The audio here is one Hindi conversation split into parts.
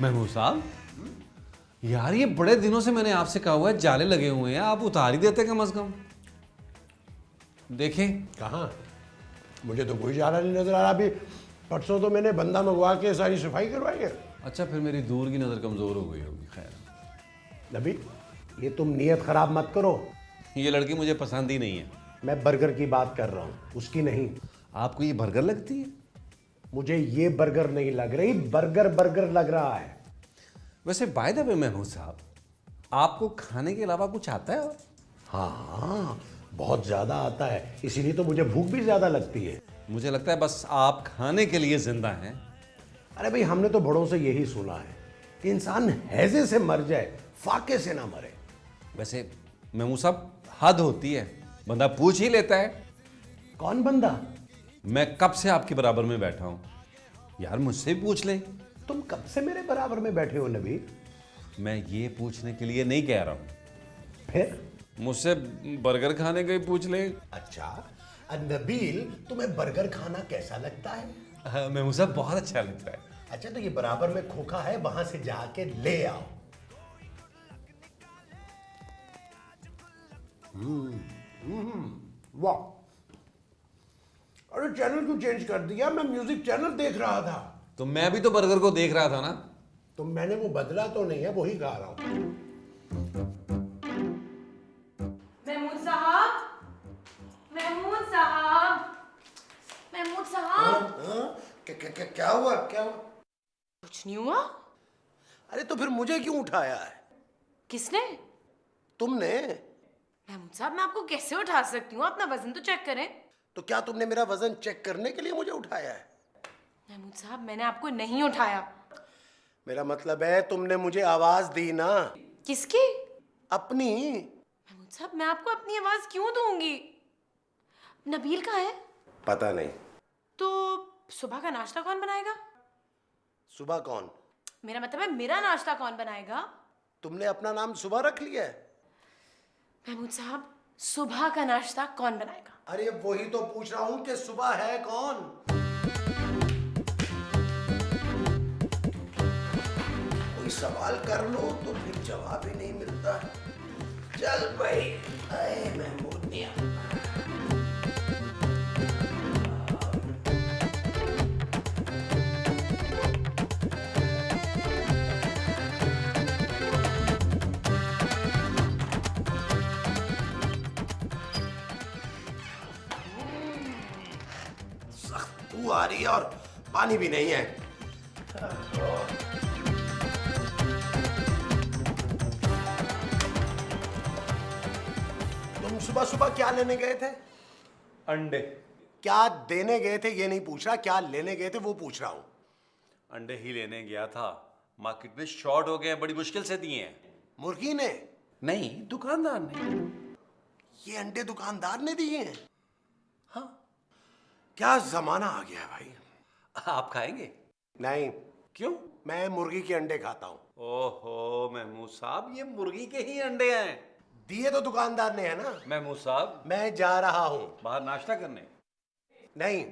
महमूद साहब, यार ये बड़े दिनों से मैंने आपसे कहा हुआ है जाले लगे हुए हैं, आप उतार ही देते कम से कम। देखें। कहाँ? मुझे तो कोई जाला नहीं नजर आ रहा। अभी परसों तो मैंने बंदा मंगवा के सारी सफाई करवाई है। अच्छा, फिर मेरी दूर की नज़र कमज़ोर हो गई होगी। खैर नबी, ये तुम नियत खराब मत करो। ये लड़की मुझे पसंद ही नहीं है। मैं बर्गर की बात कर रहा हूँ, उसकी नहीं। आपको ये बर्गर लगती है? मुझे ये बर्गर नहीं लग रही, बर्गर बर्गर लग रहा है। वैसे बाय द वे महमूद साहब, आपको खाने के अलावा कुछ आता है? और हाँ, बहुत ज्यादा आता है, इसीलिए तो मुझे भूख भी ज्यादा लगती है। मुझे लगता है बस आप खाने के लिए जिंदा हैं। अरे भाई, हमने तो बड़ों से यही सुना है कि इंसान हैजे से मर जाए, फाके से ना मरे। वैसे महमूद साहब, हद होती है, बंदा पूछ ही लेता है। कौन बंदा? मैं कब से आपके बराबर में बैठा हूं, यार मुझसे भी पूछ लें। तुम कब से मेरे बराबर में बैठे हो नबी? मैं ये पूछने के लिए नहीं कह रहा हूं, फिर मुझसे बर्गर खाने का ही पूछ लें। अच्छा, नबील, तुम्हें बर्गर खाना कैसा लगता है? महमूद साहब, बहुत अच्छा लगता है। अच्छा, तो ये बराबर में खोखा है, वहां से जाके ले आओ। वाह! अरे चैनल क्यों चेंज कर दिया? मैं म्यूजिक चैनल देख रहा था। तो मैं भी तो बर्गर को देख रहा था ना। तो मैंने वो बदला तो नहीं है, वही खा रहा हूं। महमूद साहब, महमूद साहब, महमूद साहब। क्या हुआ? क्या हुआ? कुछ नहीं हुआ। अरे तो फिर मुझे क्यों उठाया है? किसने? तुमने। महमूद साहब, मैं आपको कैसे उठा सकती हूँ? अपना वजन तो चेक करें। तो क्या तुमने मेरा वजन चेक करने के लिए मुझे उठाया है? महमूद साहब, मैंने आपको नहीं उठाया। मेरा मतलब है तुमने मुझे आवाज दी ना। किसकी? अपनी। महमूद साहब, मैं आपको अपनी आवाज क्यों दूंगी? नबील कहाँ है? पता नहीं। तो सुबह का नाश्ता कौन बनाएगा? सुबह कौन? मेरा मतलब है, मेरा नाश्ता कौन बनाएगा? तुमने अपना नाम सुबह रख लिया है? महमूद साहब, सुबह का नाश्ता कौन बनाएगा? अरे वही तो पूछ रहा हूं कि सुबह है कौन? कोई सवाल कर लो तो फिर जवाब ही नहीं मिलता। चल भाई, आए महमूद मियां। सख्त आ रही है और पानी भी नहीं है। तुम सुबह सुबह क्या लेने गए थे? अंडे। क्या देने गए थे ये नहीं पूछ रहा, क्या लेने गए थे वो पूछ रहा हूं। अंडे ही लेने गया था, मार्केट में शॉर्ट हो गए हैं, बड़ी मुश्किल से दिए हैं। मुर्गी ने? नहीं, दुकानदार ने। ये अंडे दुकानदार ने दिए हैं? हाँ, क्या जमाना आ गया है भाई। आप खाएंगे? नहीं। क्यों? मैं मुर्गी के अंडे खाता हूं। ओहो महमूद साहब, ये मुर्गी के ही अंडे हैं। दिए तो दुकानदार ने है ना। महमूद साहब, मैं जा रहा हूं। बाहर नाश्ता करने? नहीं।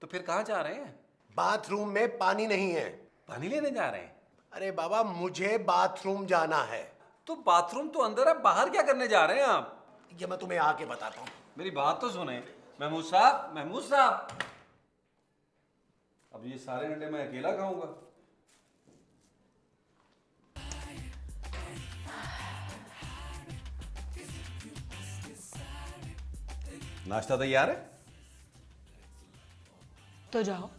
तो फिर कहाँ जा रहे हैं? बाथरूम में पानी नहीं है। पानी लेने जा रहे हैं? अरे बाबा, मुझे बाथरूम जाना है। तो बाथरूम तो अंदर है, बाहर क्या करने जा रहे हैं आप? ये मैं तुम्हें आके बताता हूँ। मेरी बात तो सुने महमूद साहब। महमूद साहब, अब ये सारे अंडे मैं अकेला खाऊंगा? नाश्ता तैयार है? तो जाओ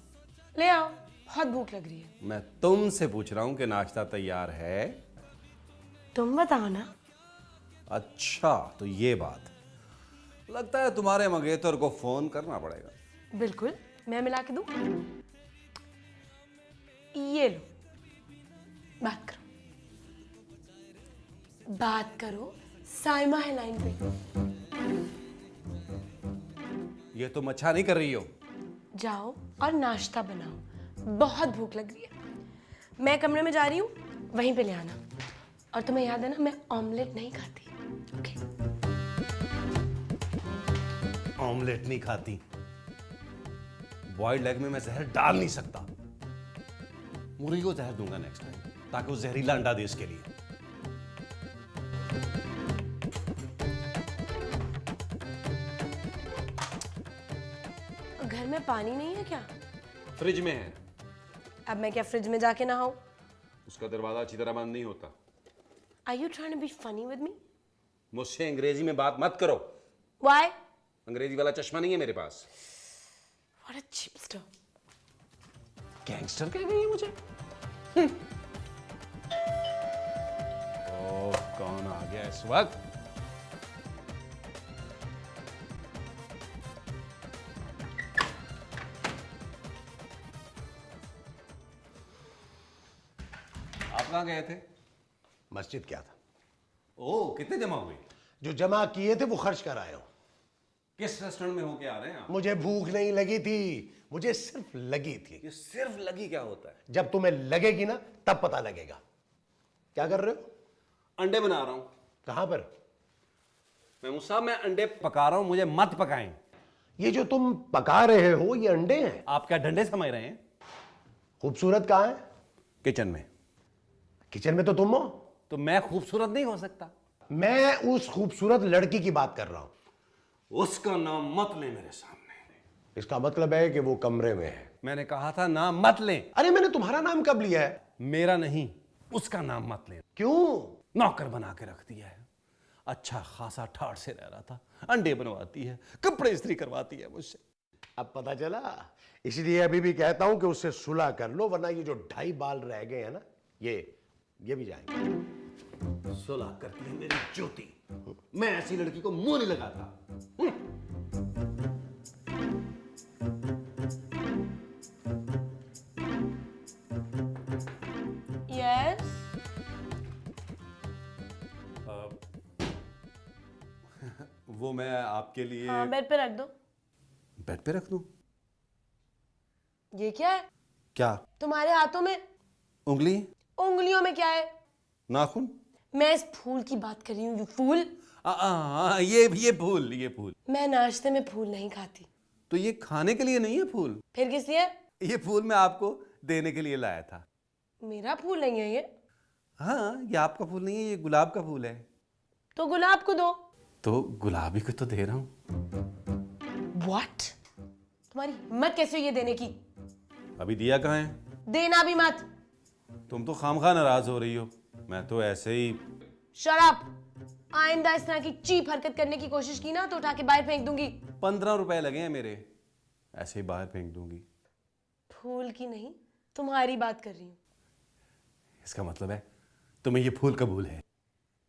ले आओ, बहुत भूख लग रही है। मैं तुमसे पूछ रहा हूं कि नाश्ता तैयार है? तुम बताओ ना। अच्छा, तो ये बात। लगता है तुम्हारे मंगेतर को फोन करना पड़ेगा। बिल्कुल, मैं मिला के दूं। ये लो, बात करो, बात करो। साइमा है लाइन पे। ये तुम अच्छा नहीं कर रही हो। जाओ और नाश्ता बनाओ, बहुत भूख लग रही है। मैं कमरे में जा रही हूँ, वहीं पे ले आना। और तुम्हें याद है ना, मैं ऑमलेट नहीं खाती। ओके? ऑमलेट नहीं खाती? बॉइल्ड एग में मैं जहर डाल नहीं सकता। मुर्गी को जहर दूंगा नेक्स्ट टाइम, ताकि वो जहरीला अंडा दे इसके लिए। घर में पानी नहीं है क्या? फ्रिज में है। अब मैं क्या फ्रिज में जाके नहाऊं? उसका दरवाजा अच्छी तरह बंद नहीं होता। Are you trying to be funny with me? मुझसे अंग्रेजी में बात मत करो। Why? अंग्रेजी वाला चश्मा नहीं है मेरे पास। What a chipster. गैंगस्टर कह गई है मुझे। ओह, कौन आ गया इस वक्त? आप कहाँ गए थे? मस्जिद क्या था? ओह, कितने जमा हुए? जो जमा किए थे वो खर्च कर आए हो। किस रेस्टोरेंट में होके आ रहे हैं आप? मुझे भूख नहीं लगी थी, मुझे सिर्फ लगी थी। ये सिर्फ लगी क्या होता है? जब तुम्हें लगेगी ना तब पता लगेगा। क्या कर रहे हो? अंडे बना रहा हूं। कहां पर? महमूद साहब, मैं अंडे पका रहा हूं, मुझे मत पकाएं। ये जो तुम पका रहे हो ये अंडे हैं। आप क्या डंडे समझ रहे हैं? खूबसूरत कहां है? किचन में। किचन में तो तुम हो। तो मैं खूबसूरत नहीं हो सकता? मैं उस खूबसूरत लड़की की बात कर रहा हूं। उसका नाम मत लें मेरे सामने। इसका मतलब है कि वो कमरे में है। मैंने कहा था नाम मत लें। अरे मैंने तुम्हारा नाम कब लिया है? मेरा नहीं, उसका नाम मत लें। क्यों? नौकर बना के रख दिया है। अच्छा खासा ठाठ से रह रहा था, अंडे बनवाती है, कपड़े इस्त्री करवाती है मुझसे। अब पता चला। इसलिए अभी भी कहता हूं कि उससे सुलह कर लो, वरना ये जो 2.5 बाल रह गए हैं ना, ये भी जाएंगे। सुलह करती है मेरी ज्योति। मैं ऐसी लड़की को मुंह नहीं लगाता। Yes. वो मैं आपके लिए हाँ, बेड पे रख दो। बेड पे रख दूं? ये क्या है क्या? तुम्हारे हाथों में? उंगली? उंगलियों में क्या है? नाखून? मैं इस फूल की बात कर रही हूँ, यू फूल। ये फूल। मैं नाश्ते में फूल नहीं खाती। तो ये खाने के लिए नहीं है फूल। फिर किस लिए? ये फूल मैं आपको देने के लिए लाया था। मेरा फूल नहीं है ये। हाँ, ये आपका फूल नहीं है, ये गुलाब का फूल है। तो गुलाब को दो। तो गुलाबी को तो दे रहा हूँ। What? तुम्हारी हिम्मत कैसे हुई ये देने की? अभी दिया कहाँ है? देना भी मत। तुम तो खामखा नाराज हो रही हो। मैं तो ऐसे ही। Shut up! आइंदा इस तरह की चीप हरकत करने की कोशिश की ना तो उठा के बाहर फेंक दूंगी। 15 रुपए लगे हैं मेरे, ऐसे ही बाहर फेंक दूंगी। फूल की नहीं, तुम्हारी बात कर रही हूँ। इसका मतलब है तुम्हें ये फूल कबूल है?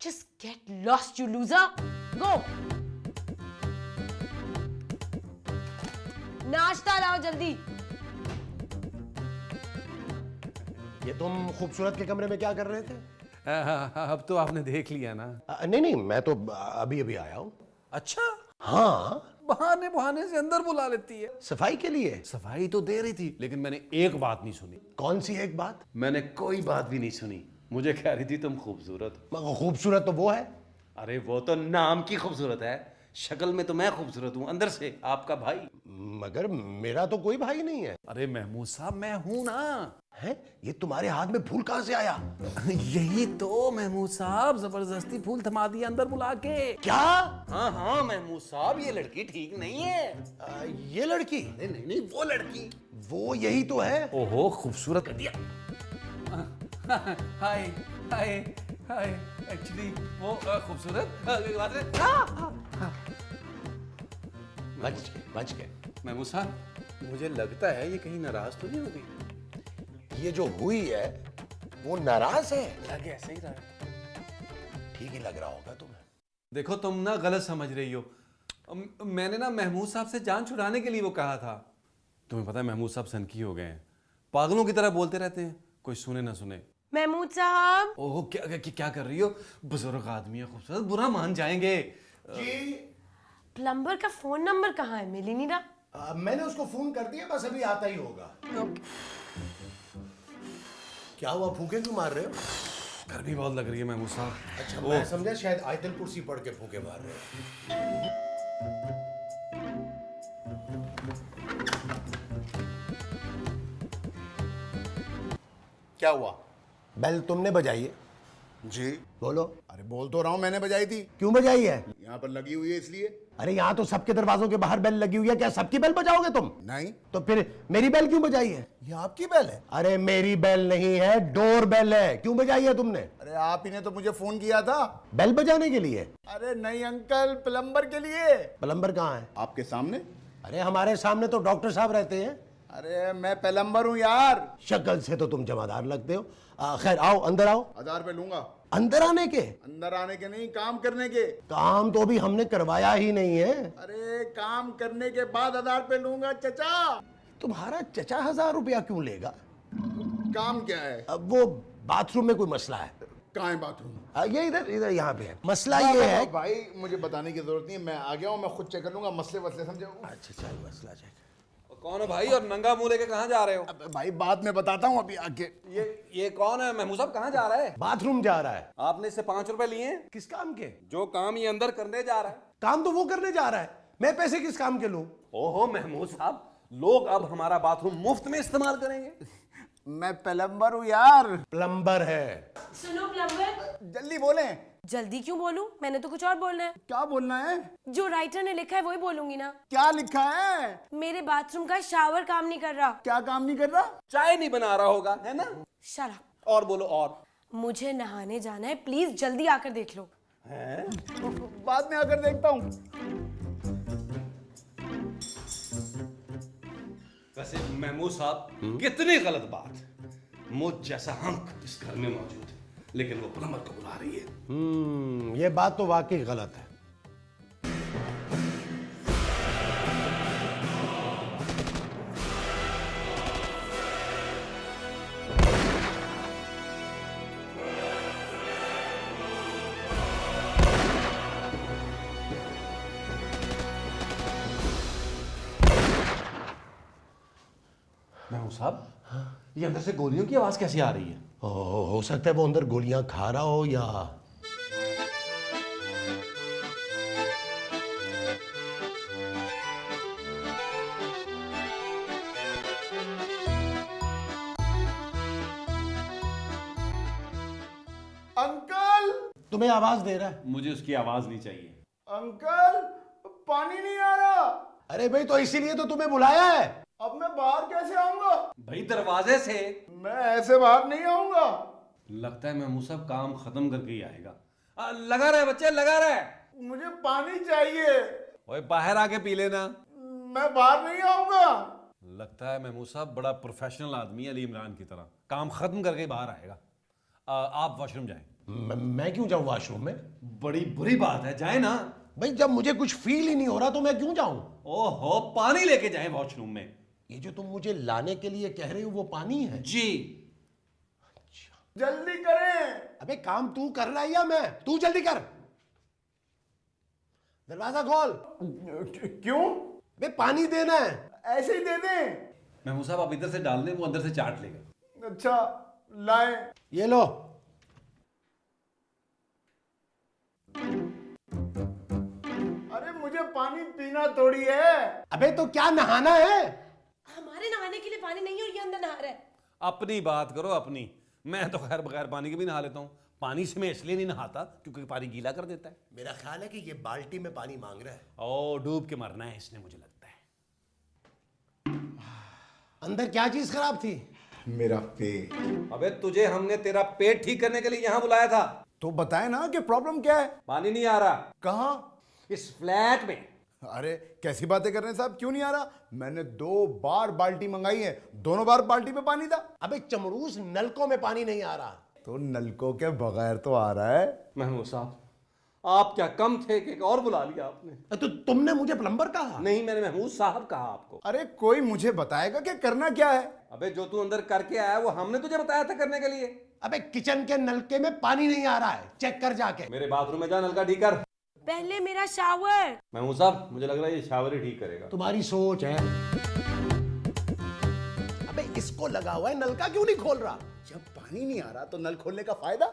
Just get lost, you loser! Go! नाश्ता लाओ जल्दी। ये तुम खूबसूरत के कमरे में क्या कर रहे थे? अब तो आपने देख लिया ना। नहीं, मैं तो अभी अभी आया हूं। अच्छा, हाँ, बहाने बहाने से अंदर बुला लेती है। सफाई के लिए। सफाई तो दे रही थी, लेकिन मैंने एक बात नहीं सुनी। कौन सी एक बात? मैंने कोई बात भी नहीं सुनी। मुझे कह रही थी तुम खूबसूरत हो। मगर खूबसूरत तो वो है। अरे वो तो नाम की खूबसूरत है, शक्ल में तो मैं खूबसूरत हूँ, अंदर से आपका भाई। मगर मेरा तो कोई भाई नहीं है। अरे महमूद साहब, मैं हूं ना। है? ये तुम्हारे हाथ में फूल कहां से आया? यही तो महमूद साहब, जबरदस्ती फूल थमा दिया अंदर बुला के। क्या? हाँ महमूद साहब, ये लड़की ठीक नहीं है। ये लड़की? नहीं, वो लड़की। वो यही तो है। ओहो, खूबसूरत कर दिया। हाय हाय हाय, एक्चुअली वो खूबसूरत। बच गए। महमूद साहब, मुझे लगता है ये कहीं नाराज तो नहीं हो गई। ये जो हुई है वो नाराज है। लगे ऐसे ही रहा है। ठीक ही लग रहा होगा तुम्हें। देखो, तुम ना गलत समझ रही हो। मैंने ना महमूद साहब से जान छुड़ाने के लिए वो कहा था। तुम्हें पता है महमूद साहब सनकी हो गए हैं, पागलों की तरह बोलते रहते हैं, कोई सुने ना सुने। महमूद साहब। ओह, क्या कर रही हो? बुजुर्ग आदमी है, खूबसूरत, बुरा मान जाएंगे। प्लम्बर का फोन नंबर कहाँ है? मिल ही नहीं रहा। मैंने उसको फोन कर दिया, बस अभी आता ही होगा। क्या हुआ, फूके क्यों मार रहे हो? गर्मी बहुत लग रही है महमूद साहब। अच्छा, मैं समझा शायद आयतल कुर्सी पढ़ के फूके मार रहे हो। क्या हुआ? बेल तुमने बजाई है? जी। बोलो। अरे बोल तो रहा हूँ, मैंने बजाई थी। क्यों बजाई है? यहाँ पर लगी हुई है इसलिए। अरे यहाँ तो सबके दरवाजों के बाहर बेल लगी हुई है, क्या सबकी बेल बजाओगे तुम? नहीं। तो फिर मेरी बेल क्यों बजाई है? ये आपकी बेल है? अरे मेरी बेल नहीं है, डोर बेल है। क्यों बजाई है तुमने? अरे आप ही ने तो मुझे फोन किया था। बेल बजाने के लिए? अरे नहीं अंकल, प्लम्बर के लिए। प्लम्बर कहाँ है? आपके सामने। अरे हमारे सामने तो डॉक्टर साहब रहते हैं। अरे मैं प्लम्बर हूँ यार। शक्ल से तो तुम जमादार लगते हो। खैर आओ, अंदर आओ। 1000 रुपए लूंगा। अंदर आने के? अंदर आने के नहीं, काम करने के। काम तो अभी हमने करवाया ही नहीं है। अरे काम करने के बाद 1000 रुपए लूंगा चचा। तुम्हारा चचा 1000 रुपया क्यों लेगा? काम क्या है? अब वो बाथरूम में कोई मसला है। कहाँ है बाथरूम? ये इधर इधर यहाँ पे है। मसला ये है। भाई मुझे बताने की जरूरत नहीं है, मैं आ गया हूँ, मैं खुद चेक कर लूंगा। मसले वसले समझे? अच्छा चल, मसला चेक। कौन है भाई, और नंगा मुंह लेके कहाँ जा रहे हो? अब भाई बाद में बताता हूँ, अभी आके। ये कौन है? महमूद साहब कहाँ जा रहा है? बाथरूम जा रहा है। आपने इससे 5 रुपए लिए हैं? किस काम के? जो काम ये अंदर करने जा रहा है। काम तो वो करने जा रहा है, मैं पैसे किस काम के लूं? ओहो महमूद साहब, लोग अब हमारा बाथरूम मुफ्त में इस्तेमाल करेंगे। मैं प्लम्बर हूँ यार। प्लम्बर है। सुनो प्लम्बर, जल्दी बोलें। जल्दी क्यों बोलूं? मैंने तो कुछ और बोलना है। क्या बोलना है? जो राइटर ने लिखा है वही बोलूंगी ना। क्या लिखा है? मेरे बाथरूम का शावर काम नहीं कर रहा। क्या काम नहीं कर रहा? चाय नहीं बना रहा होगा, है ना? Shut up. और बोलो। और मुझे नहाने जाना है, प्लीज जल्दी आकर देख लो। बाद में आकर देखता हूँ। वैसे महमूद साहब, कितनी गलत बात। मुझ जैसा हंक इस घर में मौजूद है, लेकिन वो प्लम्बर को बुला रही है। ये बात तो वाकई गलत है। महमूद साहब, ये अंदर से गोलियों की आवाज कैसी आ रही है? हो सकता है वो अंदर गोलियां खा रहा हो, या अंकल। तुम्हें आवाज दे रहा है। मुझे उसकी आवाज नहीं चाहिए। अंकल पानी नहीं आ रहा। अरे भाई, तो इसीलिए तो तुम्हें बुलाया है। अब मैं बाहर कैसे आऊंगा? भाई दरवाजे से। मैं ऐसे बाहर नहीं आऊंगा। लगता है महमूद साहब काम खत्म करके ही आएगा। लगा रहे बच्चे, लगा रहे। मुझे पानी चाहिए। ओए बाहर आके पी लेना। मैं बाहर नहीं आऊंगा। लगता है महमूद साहब बड़ा प्रोफेशनल आदमी है, अली इमरान की तरह। काम खत्म करके ही बाहर आएगा। आप वॉशरूम जाएं। मैं क्यों जाऊं वॉशरूम में? बड़ी बुरी बात है, जाए ना। भाई जब मुझे कुछ फील ही नहीं हो रहा तो मैं क्यों जाऊं? ओहो, पानी लेके जाएं वॉशरूम में। ये जो तुम मुझे लाने के लिए कह रहे हो वो पानी है? जी। जल्दी करें। अबे काम तू कर रहा है या मैं? तू जल्दी कर, दरवाजा खोल। क्यों? बे पानी देना है। ऐसे ही दे दें? महमूद साहब आप इधर से डाल दें, वो अंदर से चाट लेगा। अच्छा लाए। ये लो। अरे मुझे पानी पीना थोड़ी है। अबे तो क्या नहाना है? हमारे नहाने के लिए पानी नहीं है और ये अंदर नहा रहा है। अपनी बात करो अपनी। मैं तो खैर बगैर पानी के भी नहा लेता हूँ। पानी से मैं इसलिए नहीं नहाता क्योंकि पानी गीला कर देता है। मेरा ख्याल है कि ये बाल्टी में पानी मांग रहा है। ओ, डूब के मरना है इसने, मुझे लगता है। अंदर क्या चीज खराब थी? मेरा पेट। अबे तुझे हमने तेरा पेट ठीक करने के लिए यहाँ बुलाया था। तो बताए ना कि प्रॉब्लम क्या है। पानी नहीं आ रहा कहाँ? इस फ्लैट में। अरे कैसी बातें कर रहे हैं साहब, क्यों नहीं आ रहा? मैंने 2 बार बाल्टी मंगाई है, दोनों बार बाल्टी में पानी था। अबे चमरूस, नलकों में पानी नहीं आ रहा। तो नलकों के बगैर तो आ रहा है। महमूद साहब, आप क्या कम थे कि एक और बुला लिया आपने? तो तुमने मुझे प्लम्बर कहा? नहीं, मैंने महमूद साहब कहा आपको। अरे कोई मुझे बताएगा कि करना क्या है। अबे जो तू अंदर करके आया वो हमने तुझे बताया था करने के लिए। अबे किचन के नलके में पानी नहीं आ रहा है, चेक कर जाके। मेरे बाथरूम में जा, नलका ठीक कर। पहले मेरा शावर। महमूद साहब, मुझे लग रहा है ये शावर ही ठीक करेगा। तुम्हारी सोच है। अबे इसको लगा हुआ है, नलका क्यों नहीं खोल रहा? जब पानी नहीं आ रहा तो नल खोलने का फायदा?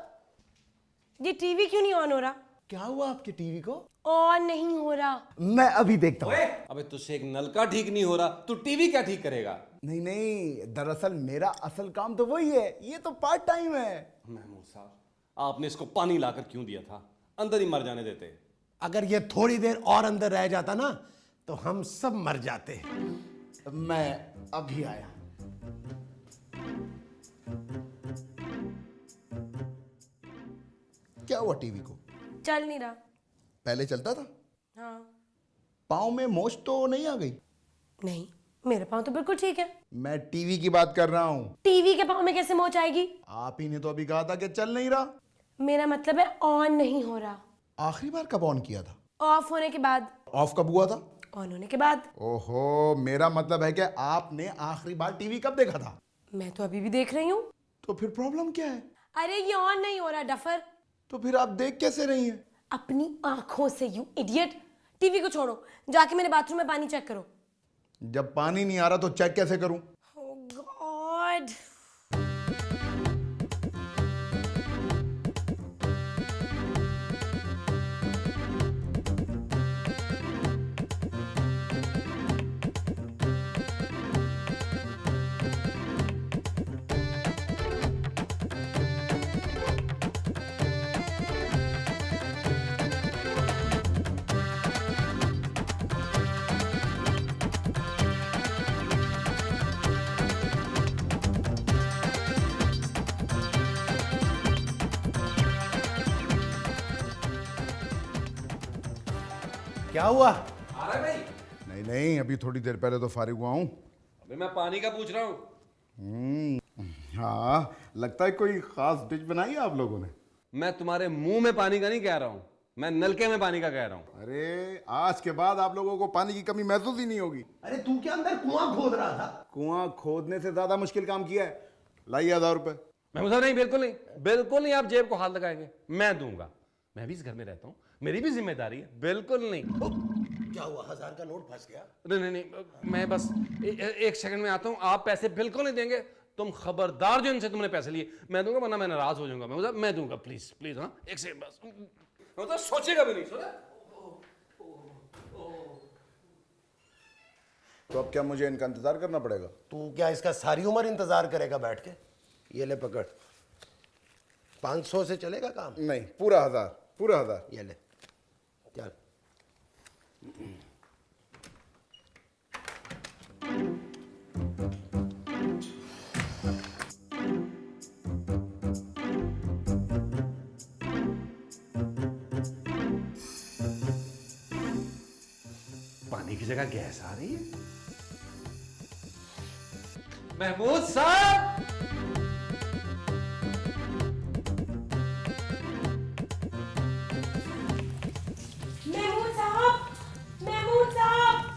ये टीवी क्यों नहीं ऑन हो रहा? क्या हुआ आपके टीवी को? ऑन नहीं हो रहा। मैं अभी देखता हूँ। अबे तुझसे एक नलका ठीक नहीं हो रहा, तू टीवी क्या ठीक करेगा? नहीं नहीं, दरअसल मेरा असल काम तो वही है, ये तो पार्ट टाइम है। महमूद साहब, आपने इसको पानी लाकर क्यों दिया था? अंदर ही मर जाने देते। अगर ये थोड़ी देर और अंदर रह जाता ना तो हम सब मर जाते। मैं अभी आया। क्या हुआ टीवी को? चल नहीं रहा। पहले चलता था। हाँ। पाँव में मोच तो नहीं आ गई? नहीं, मेरे पाँव तो बिल्कुल ठीक है। मैं टीवी की बात कर रहा हूँ। टीवी के पाँव में कैसे मोच आएगी? आप ही ने तो अभी कहा था कि चल नहीं रहा। मेरा मतलब है ऑन नहीं हो रहा। आखिरी बार कब ऑन किया था? ऑफ होने के बाद। ऑफ कब हुआ था? ऑन होने के बाद। ओहो, मेरा मतलब है कि आपने आखिरी बार टीवी कब देखा था? मैं तो अभी भी देख रही हूँ। तो फिर प्रॉब्लम क्या है? अरे ये ऑन नहीं हो रहा डफर। तो फिर आप देख कैसे रही हैं? अपनी आंखों से, यू इडियट। टीवी को छोड़ो, जाके मेरे बाथरूम में पानी चेक करो। जब पानी नहीं आ रहा तो चेक कैसे करूं? ओह गॉड। क्या हुआ? आ रहा है भाई? नहीं नहीं, अभी थोड़ी देर पहले तो फारिग हुआ हूं। अबे मैं पानी का पूछ रहा हूँ। हाँ, लगता है कोई खास डिश बनाई है आप लोगों ने। मैं तुम्हारे मुंह में पानी का नहीं कह रहा हूँ, मैं नलके में पानी का कह रहा हूँ। अरे आज के बाद आप लोगों को पानी की कमी महसूस ही नहीं होगी। अरे तू क्या अंदर कुआं खोद रहा था? कुआं खोदने से ज्यादा मुश्किल काम किया है। लाइए 1000 रुपए। महमूद साहब नहीं, बिल्कुल नहीं, बिल्कुल नहीं। आप जेब को हाथ लगाएंगे? मैं दूंगा, मैं भी इस घर में रहता हूँ, मेरी भी जिम्मेदारी है। बिल्कुल नहीं। क्या हुआ, 1000 का नोट फंस गया? नहीं नहीं नहीं, मैं बस एक सेकंड में आता हूँ। आप पैसे बिल्कुल नहीं देंगे, तुम खबरदार जो इनसे तुमने पैसे लिए। मैं दूंगा, वरना मैं नाराज हो जाऊंगा। मैं दूंगा, प्लीज प्लीज। हाँ, एक सेकंड बस। मतलब सोचेगा भी नहीं। सोचा? तो अब क्या मुझे इनका इंतजार करना पड़ेगा? तू क्या इसका सारी उम्र इंतजार करेगा बैठ के? ये ले पकड़, 500 से चलेगा काम? नहीं, पूरा 1000, पूरा 1000। ये ले, चल। पानी की जगह गैस आ रही है। महमूद साहब, महमूद साहब, महमूद साहब।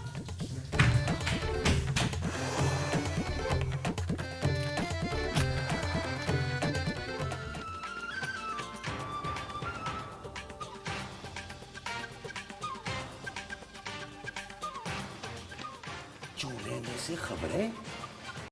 चूल्हे में से खबरें